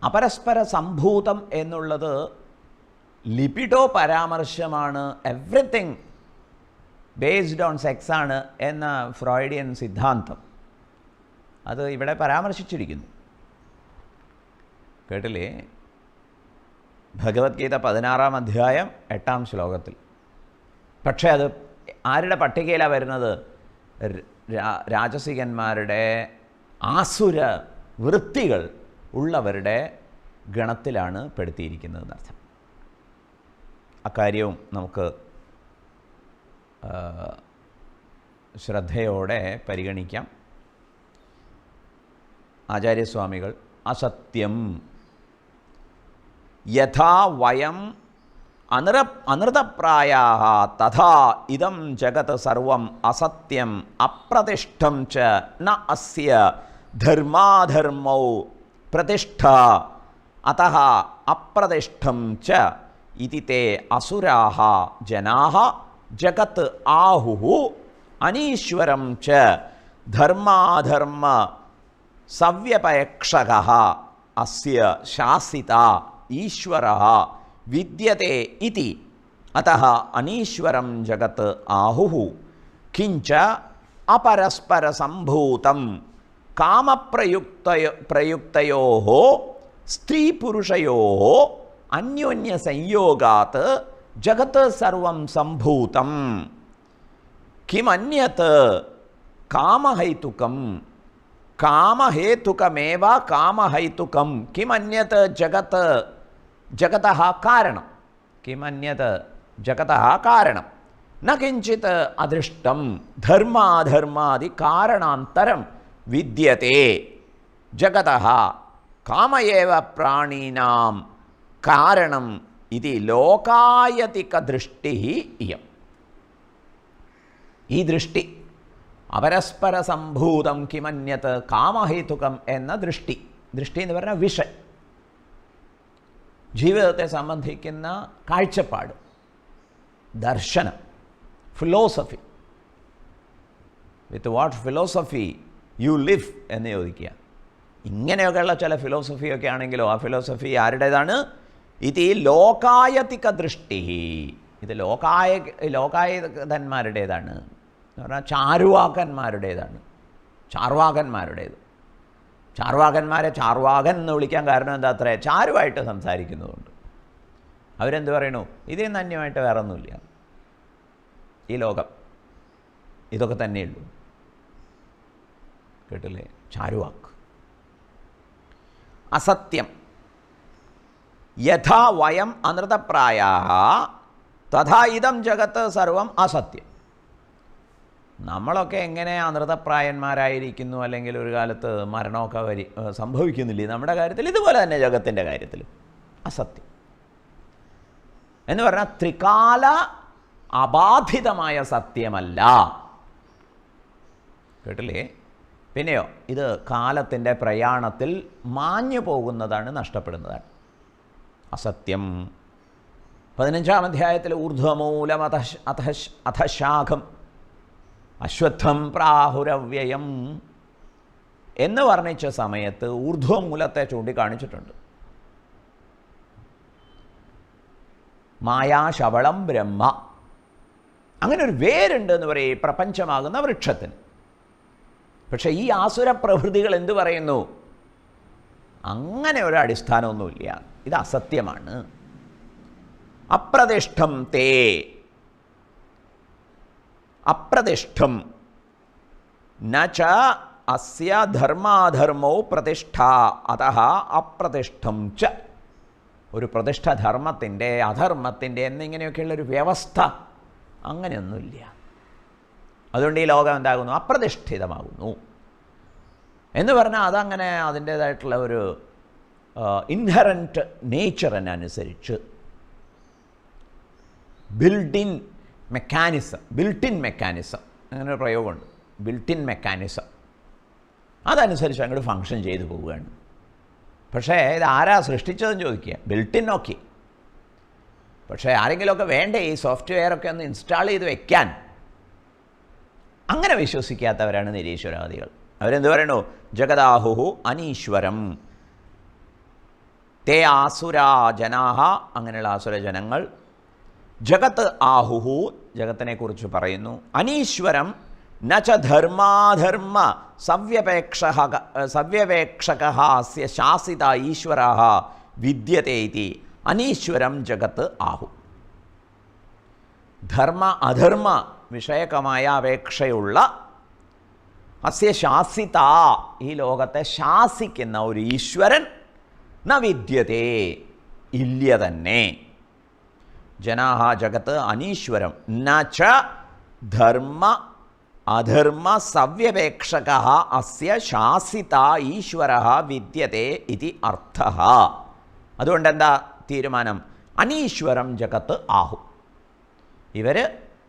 അപരസ്പര സംഭൂതം എന്നുള്ളത് ലിപിഡോ പരാമർശമാണ്, everything based on സെക്സാണ് എന്ന Freudian സിദ്ധാന്തം അത് ഇവിടെ പരാമർശിച്ചിരിക്കുന്നു. കേട്ടില്ലേ? ഭഗവത്ഗീത 16-ാം അധ്യായം 8-ാം ശ്ലോകത്തിൽ. പക്ഷേ അത് ആരുടെ പട്ടികയിലാണ് വരുന്നത്? രാജസികന്മാരുടെ ആസുര വൃത്തികൾ ഉള്ളവരുടെ ഗണത്തിലാണ് പെടുത്തിയിരിക്കുന്നതെന്നർത്ഥം. അക്കാര്യവും നമുക്ക് ശ്രദ്ധയോടെ പരിഗണിക്കാം. ആചാര്യസ്വാമികൾ അസത്യം യഥാ വയം അനൃതപ്രായാഃ തഥാ ഇദം ജഗത് സർവം അസത്യം അപ്രതിഷ്ഠം ച ന അസ്യ ധർമാധർമ്മൗ പ്രതിഷ്ഠ അതഃ അപ്രതിഷ്ഠം ച ഇതി തേ അസുരാഃ ജനാഃ ജഗത് ആഹുഃ അനീശ്വരം ച ധർമാധർമ്മ സവ്യപേക്ഷകഃ അസ്യ ശാസിത ഈശ്വരഃ വിദ്യത്തെ ഇതി അതഃ അനീശ്വരം ജഗത് ആഹുഃ കിഞ്ച അപരസ്പര സംഭൂതം കാമപ്രയുക്തയോഃ സ്ത്രീപുരുഷയോഃ അന്യോന്യ സംയോഗാത് ജഗത് സർവം സംഭൂതം കിമന്യത് കാമഹൈതുകം കാമഹേതുകമേവ കാമഹൈതുകം കിമന്യത് ജഗത് ജഗതഃ കാരണം കിമന്യത് ജഗതഃ കാരണം ന കിഞ്ചിത് അദൃഷ്ടം ധർമാധർമാദി കാരണാന്തരം വിദ്യത്തെ ജഗതഃ കാമയേവ പ്രാണീനാം കാരണം ഇതി ലോകായതിക ദൃഷ്ടി ഇയം. ഈ ദൃഷ്ടി അപരസ്പര സംഭൂതം കിമന്യത് കാമഹേതുകം എന്ന ദൃഷ്ടി എന്ന് പറഞ്ഞാൽ വിഷൻ, ജീവിതത്തെ സംബന്ധിക്കുന്ന കാഴ്ചപ്പാട്, ദർശനം, philosophy. With what philosophy you live എന്ന് ചോദിക്കുക. ഇങ്ങനെയൊക്കെയുള്ള ചില ഫിലോസഫിയൊക്കെ ആണെങ്കിലോ ആ ഫിലോസഫി ആരുടേതാണ്? ഇത് ഈ ലോകായതിക ദൃഷ്ടി, ഇത് ലോകായതന്മാരുടേതാണ് എന്ന് പറഞ്ഞാൽ ചാർവാകന്മാരുടേതാണ്. ചാർവാകന്മാരെ ചാർവാകൻ എന്ന് വിളിക്കാൻ കാരണം എന്താ? അത്രേ ചാരുവായിട്ട് സംസാരിക്കുന്നതുകൊണ്ട്. അവരെന്ത് പറയണു? ഇതിൽ നിന്ന് അന്യമായിട്ട് വേറെ ഒന്നുമില്ല, ഈ ലോകം ഇതൊക്കെ തന്നെയുള്ളൂ. കേട്ടില്ലേ? ചാരുവാക്ക്. അസത്യം യഥാ വയം അനൃതപ്രായാഃ തഥാ ഇദം ജഗത്ത് സർവം അസത്യം. നമ്മളൊക്കെ എങ്ങനെ അനൃതപ്രായന്മാരായിരിക്കുന്നു, അല്ലെങ്കിൽ ഒരു കാലത്ത് മരണമൊക്കെ സംഭവിക്കുന്നില്ലേ നമ്മുടെ കാര്യത്തിൽ? ഇതുപോലെ തന്നെ ജഗത്തിൻ്റെ കാര്യത്തിൽ അസത്യം എന്ന് പറഞ്ഞാൽ ത്രികാല അബാധിതമായ സത്യമല്ല. കേട്ടില്ലേ? പിന്നെയോ ഇത് കാലത്തിൻ്റെ പ്രയാണത്തിൽ മാഞ്ഞു പോകുന്നതാണ്, നഷ്ടപ്പെടുന്നതാണ്. അസത്യം 15-ാം അധ്യായത്തിൽ ഊർധ്വമൂലം അധശാഖം അശ്വത്ഥം പ്രാഹുരവ്യയം എന്ന് വർണ്ണിച്ച സമയത്ത് ഊർധ്വമൂലത്തെ ചൂണ്ടിക്കാണിച്ചിട്ടുണ്ട്. മായാശവളം ബ്രഹ്മ, അങ്ങനെ ഒരു വേരുണ്ട് എന്ന് പറയും പ്രപഞ്ചമാകുന്ന വൃക്ഷത്തിന്. പക്ഷേ ഈ ആസുര പ്രവൃത്തികൾ എന്തു പറയുന്നു? അങ്ങനെ ഒരു അടിസ്ഥാനമൊന്നുമില്ല, ഇത് അസത്യമാണ്. അപ്രതിഷ്ഠം തേ, അപ്രതിഷ്ഠം നച അസ്യ ധർമാധർമ്മോ പ്രതിഷ്ഠ അതഃ അപ്രതിഷ്ഠം ച. ഒരു പ്രതിഷ്ഠ ധർമ്മത്തിൻ്റെ അധർമ്മത്തിൻ്റെ എന്നിങ്ങനെയൊക്കെയുള്ളൊരു വ്യവസ്ഥ അങ്ങനെയൊന്നുമില്ല. അതുകൊണ്ട് ഈ ലോകം എന്താകുന്നു? അപ്രതിഷ്ഠിതമാകുന്നു എന്ന് പറഞ്ഞാൽ അതങ്ങനെ അതിൻ്റേതായിട്ടുള്ള ഒരു ഇൻഹറൻറ്റ് നേച്ചറിനനുസരിച്ച് ബിൽട്ടിൻ മെക്കാനിസം അങ്ങനെ ഒരു പ്രയോഗമുണ്ട്. ബിൽട്ടിൻ മെക്കാനിസം അതനുസരിച്ച് അങ്ങോട്ട് ഫങ്ഷൻ ചെയ്തു പോവുകയാണ്. പക്ഷേ ഇത് ആരാ സൃഷ്ടിച്ചതെന്ന് ചോദിക്കുക. ബിൽട്ടിൻ ഓക്കെ, പക്ഷേ ആരെങ്കിലുമൊക്കെ വേണ്ടേ ഈ സോഫ്റ്റ്വെയറൊക്കെ ഒന്ന് ഇൻസ്റ്റാൾ ചെയ്ത് വെക്കാൻ? അങ്ങനെ വിശ്വസിക്കാത്തവരാണ് നിരീശ്വരവാദികൾ. അവരെന്ത് പറയണു? ജഗദാഹുഹു അനീശ്വരം. തേ ആസുരാ ജനാഹ, അങ്ങനെയുള്ള ആസുരജനങ്ങൾ, ജഗത്ത് ആഹുഹു, ജഗത്തിനെക്കുറിച്ച് പറയുന്നു, അനീശ്വരം നച ധർമാധർമ്മ സവ്യപേക്ഷകഃ അസ്യ ശാസിത ഈശ്വരഃ വിദ്യതേ ഇതി അനീശ്വരം ജഗത്ത് ആഹു. ധർമ്മ അധർമ്മ വിഷയകമായ അപേക്ഷയുള്ള അസ്യ ശാസിത, ഈ ലോകത്തെ ശാസിക്കുന്ന ഒരു ഈശ്വരൻ ന വിദ്യതേ, ഇല്ല തന്നെ. ജനാഹ ജഗത്ത് അനീശ്വരം ന ച ധർമ്മ അധർമ്മ സവ്യപേക്ഷകഃ അസ്യ ശാസിത ഈശ്വരഃ വിദ്യതേ ഇതി അർത്ഥഃ. അതുകൊണ്ട് എന്താ തീരുമാനം? അനീശ്വരം ജഗത്ത് ആഹു. ഇവർ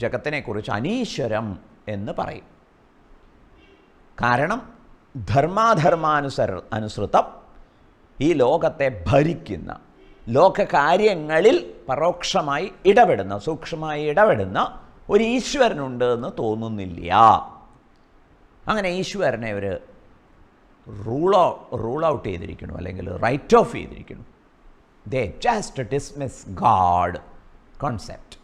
ജഗത്തിനെക്കുറിച്ച് അനീശ്വരം എന്ന് പറയും. കാരണം അനുസൃതം ഈ ലോകത്തെ ഭരിക്കുന്ന, ലോകകാര്യങ്ങളിൽ പരോക്ഷമായി ഇടപെടുന്ന, സൂക്ഷ്മമായി ഇടപെടുന്ന ഒരു ഈശ്വരനുണ്ട് എന്ന് തോന്നുന്നില്ല. അങ്ങനെ ഈശ്വരനെ അവർ റൂൾ ഔട്ട് ചെയ്തിരിക്കുന്നു, അല്ലെങ്കിൽ റൈറ്റ് ഓഫ് ചെയ്തിരിക്കുന്നു. They just dismiss god concept.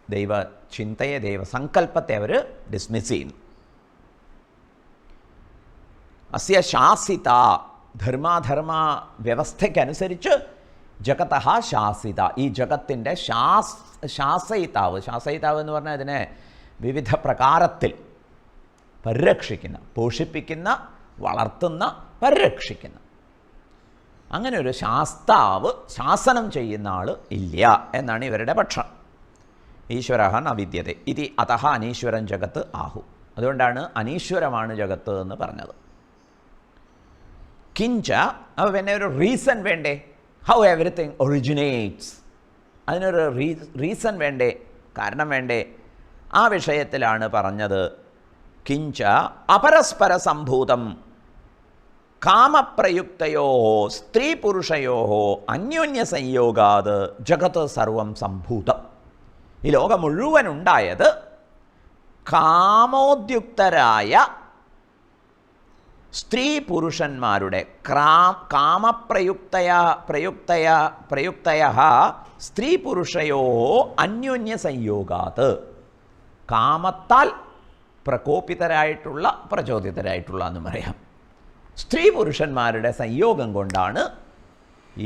ദൈവചിന്തയെ, ദൈവസങ്കല്പത്തെ അവർ ഡിസ്മിസ് ചെയ്യുന്നു. അസ്യ ശാസിത, ധർമാധർമ്മ വ്യവസ്ഥയ്ക്കനുസരിച്ച് ജഗതഃ ശാസിത, ഈ ജഗത്തിൻ്റെ ശാസയിതാവ് എന്ന് പറഞ്ഞാൽ ഇതിനെ വിവിധ പ്രകാരത്തിൽ പരിരക്ഷിക്കുന്ന, പോഷിപ്പിക്കുന്ന, വളർത്തുന്ന, പരിരക്ഷിക്കുന്ന, അങ്ങനെ ഒരു ശാസ്താവ്, ശാസനം ചെയ്യുന്ന ആൾ ഇല്ല എന്നാണ് ഇവരുടെ പക്ഷം. ഈശ്വരഃ ന വിദ്യതേ ഇതി അതഃ അനീശ്വരം ജഗത്ത് ആഹു. അതുകൊണ്ടാണ് അനീശ്വരമാണ് ജഗത്ത് എന്ന് പറഞ്ഞത്. കിഞ്ച, അപ്പോൾ പിന്നെ ഒരു റീസൺ വേണ്ടേ? ഹൗ എവറിത്തിങ് ഒറിജിനേറ്റ്സ്, അതിനൊരു റീസൺ വേണ്ടേ, കാരണം വേണ്ടേ? ആ വിഷയത്തിലാണ് പറഞ്ഞത്. കിഞ്ച അപരസ്പര സംഭൂതം കാമപ്രയുക്തയോ സ്ത്രീ പുരുഷയോ അന്യോന്യ സംയോഗാത് ജഗത്ത് സർവം സംഭൂതം. ഈ ലോകം മുഴുവൻ ഉണ്ടായത് കാമോദ്യുക്തരായ സ്ത്രീ പുരുഷന്മാരുടെ പ്രയുക്തയ സ്ത്രീ പുരുഷയോ അന്യോന്യ സംയോഗാത്, കാമത്താൽ പ്രകോപിതരായിട്ടുള്ള, പ്രചോദിതരായിട്ടുള്ള എന്ന് പറയാം, സ്ത്രീ പുരുഷന്മാരുടെ സംയോഗം കൊണ്ടാണ്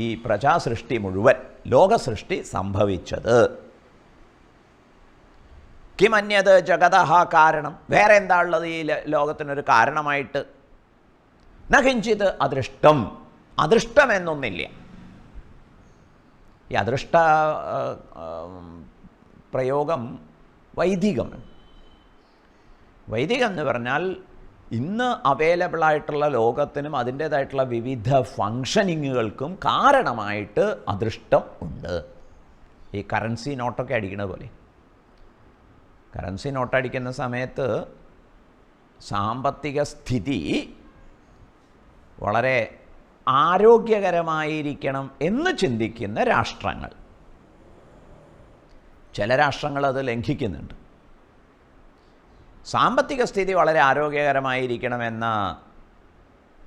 ഈ പ്രജാസൃഷ്ടി മുഴുവൻ, ലോകസൃഷ്ടി സംഭവിച്ചത്. കിമന്യത് ജഗതഃ കാരണം, വേറെ എന്താ ഉള്ളത് ഈ ലോകത്തിനൊരു കാരണമായിട്ട്? നകിഞ്ചിത് അദൃഷ്ടം, അദൃഷ്ടമെന്നൊന്നില്ല. ഈ അദൃഷ്ട പ്രയോഗം വൈദികമാണ്. വൈദികം എന്ന് പറഞ്ഞാൽ ഇന്ന് അവൈലബിളായിട്ടുള്ള ലോകത്തിനും അതിൻ്റേതായിട്ടുള്ള വിവിധ ഫങ്ഷനിങ്ങുകൾക്കും കാരണമായിട്ട് അദൃഷ്ടം ഉണ്ട്. ഈ കറൻസി നോട്ടൊക്കെ അടിക്കുന്ന പോലെ, കറൻസി നോട്ടടിക്കുന്ന സമയത്ത് സാമ്പത്തിക സ്ഥിതി വളരെ ആരോഗ്യകരമായിരിക്കണം എന്ന് ചിന്തിക്കുന്ന രാഷ്ട്രങ്ങൾ, ചില രാഷ്ട്രങ്ങൾ അത് ലംഘിക്കുന്നുണ്ട്. സാമ്പത്തിക സ്ഥിതി വളരെ ആരോഗ്യകരമായിരിക്കണമെന്ന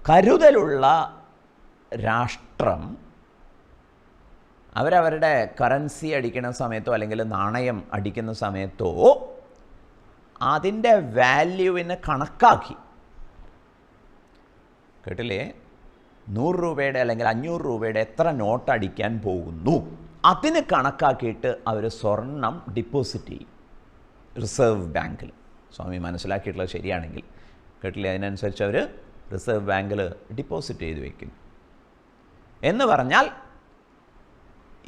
കരുതലുള്ള രാഷ്ട്രം അവരവരുടെ കറൻസി അടിക്കുന്ന സമയത്തോ അല്ലെങ്കിൽ നാണയം അടിക്കുന്ന സമയത്തോ അതിൻ്റെ വാല്യൂവിനെ കണക്കാക്കി, കേട്ടില്ലേ, 100 രൂപയുടെ അല്ലെങ്കിൽ 500 രൂപയുടെ എത്ര നോട്ട് അടിക്കാൻ പോകുന്നു, അതിന് കണക്കാക്കിയിട്ട് അവർ സ്വർണം ഡിപ്പോസിറ്റ് ചെയ്യും റിസർവ് ബാങ്കിൽ. സ്വാമി മനസ്സിലാക്കിയിട്ടുള്ളത് ശരിയാണെങ്കിൽ, കേട്ടില്ലേ, അതിനനുസരിച്ച് അവർ റിസർവ് ബാങ്കിൽ ഡിപ്പോസിറ്റ് ചെയ്ത് വയ്ക്കും. എന്ന് പറഞ്ഞാൽ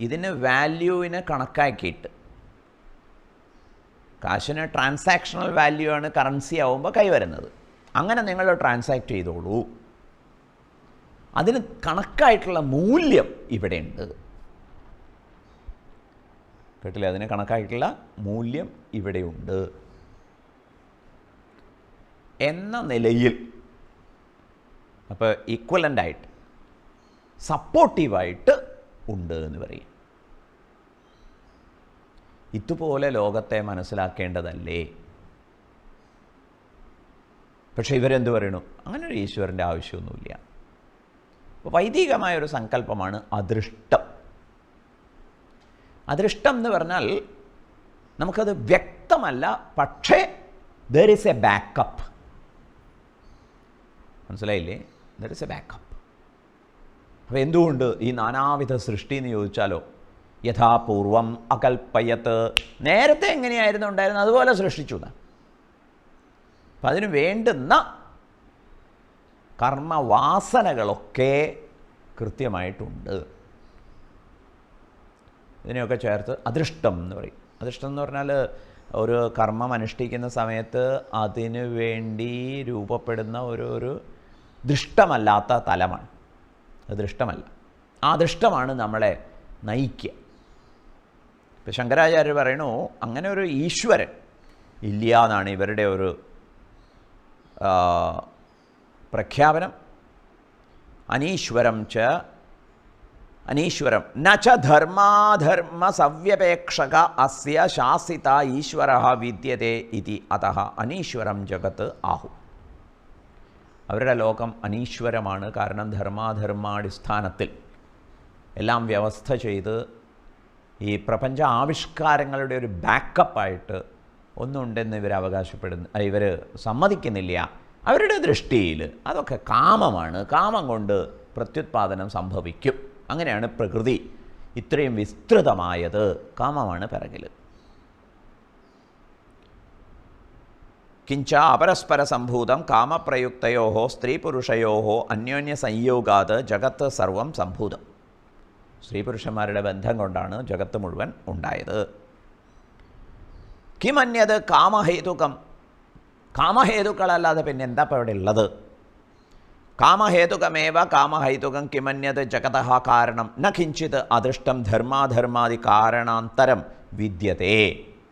ഇതിന് വാല്യൂവിനെ കണക്കാക്കിയിട്ട്, കാശിന് ട്രാൻസാക്ഷണൽ വാല്യൂ ആണ് കറൻസി ആവുമ്പോൾ കൈവരുന്നത്, അങ്ങനെ നിങ്ങൾ ട്രാൻസാക്ട് ചെയ്തോളൂ, അതിന് കണക്കായിട്ടുള്ള മൂല്യം ഇവിടെയുണ്ട്, കേട്ടില്ലേ, അതിന് കണക്കായിട്ടുള്ള മൂല്യം ഇവിടെയുണ്ട് എന്ന നിലയിൽ, അപ്പോൾ ഈക്വലൻ്റായിട്ട് സപ്പോർട്ടീവായിട്ട് ഉണ്ട് എന്ന് പറയും. ഇതുപോലെ ലോകത്തെ മനസ്സിലാക്കേണ്ടതല്ലേ? പക്ഷേ ഇവരെന്ത് പറയണു? അങ്ങനെ ഒരു ഈശ്വരൻ്റെ ആവശ്യമൊന്നുമില്ല. വൈദികമായൊരു സങ്കല്പമാണ് അദൃഷ്ടം. അദൃഷ്ടം എന്ന് പറഞ്ഞാൽ നമുക്കത് വ്യക്തമല്ല, പക്ഷേ ദർ ഈസ് എ ബാക്കപ്പ്. മനസ്സിലായില്ലേ? There is A backup. അപ്പോൾ എന്തുകൊണ്ട് ഈ നാനാവിധ സൃഷ്ടി എന്ന് ചോദിച്ചാലോ, യഥാപൂർവം അകൽപ്പയത്ത്, നേരത്തെ എങ്ങനെയായിരുന്നു ഉണ്ടായിരുന്നത് അതുപോലെ സൃഷ്ടിച്ചു. അപ്പം അതിന് വേണ്ടുന്ന കർമ്മവാസനകളൊക്കെ കൃത്യമായിട്ടുണ്ട്. ഇതിനെയൊക്കെ ചേർത്ത് അദൃഷ്ടം എന്ന് പറയും. അദൃഷ്ടം എന്ന് പറഞ്ഞാൽ ഒരു കർമ്മം അനുഷ്ഠിക്കുന്ന സമയത്ത് അതിനു വേണ്ടി രൂപപ്പെടുന്ന ഒരു ദൃഷ്ടമല്ലാത്ത തലമാണ്. അത് ദൃഷ്ടമല്ല. ആ ദൃഷ്ടമാണ് നമ്മളെ നയിക്കുക. ഇപ്പം ശങ്കരാചാര്യർ പറയണു അങ്ങനെ ഒരു ഈശ്വരൻ ഇല്ല എന്നാണ് ഇവരുടെ ഒരു പ്രഖ്യാപനം. അനീശ്വരം നച ധർമാധർമ്മ സവ്യപേക്ഷക അസ്യ ശാസിത ഈശ്വര വിദ്യത്തെ ഇതി അതഃ അനീശ്വരം ജഗത്ത് ആഹു. അവരുടെ ലോകം അനീശ്വരമാണ്. കാരണം ധർമാധർമാടിസ്ഥാനത്തിൽ എല്ലാം വ്യവസ്ഥ ചെയ്ത് ഈ പ്രപഞ്ച ആവിഷ്കാരങ്ങളുടെ ഒരു ബാക്കപ്പായിട്ട് ഒന്നുണ്ടെന്ന് ഇവർ അവകാശപ്പെടുന്നു, ഇവർ സമ്മതിക്കുന്നില്ല. അവരുടെ ദൃഷ്ടിയിൽ അതൊക്കെ കാമമാണ്. കാമം കൊണ്ട് പ്രത്യുത്പാദനം സംഭവിക്കും. അങ്ങനെയാണ് പ്രകൃതി ഇത്രയും വിസ്തൃതമായത്. കാമമാണ് പിറകിൽ. കിഞ്ച അപരസ്പര സംഭൂതം കാമപ്രയുക്തയോ സ്ത്രീ പുരുഷയോ അന്യോന്യ സംയോഗാത് ജഗത്ത് സർവം സംഭൂതം. സ്ത്രീ പുരുഷന്മാരുടെ ബന്ധം കൊണ്ടാണ് ജഗത്ത് മുഴുവൻ ഉണ്ടായത്. കിമന്യത് കാമഹേതുകം, കാമഹേതുക്കളല്ലാതെ പിന്നെ എന്താ ഇപ്പോൾ ഇവിടെ ഉള്ളത്? കാമഹേതുകമേവ കാമഹേതുകം കിമന്യത് ജഗതഃ കാരണം ന കിഞ്ചിത് അദൃഷ്ടം ധർമാധർമാദി കാരണാന്തരം വിദ്യത്തെ.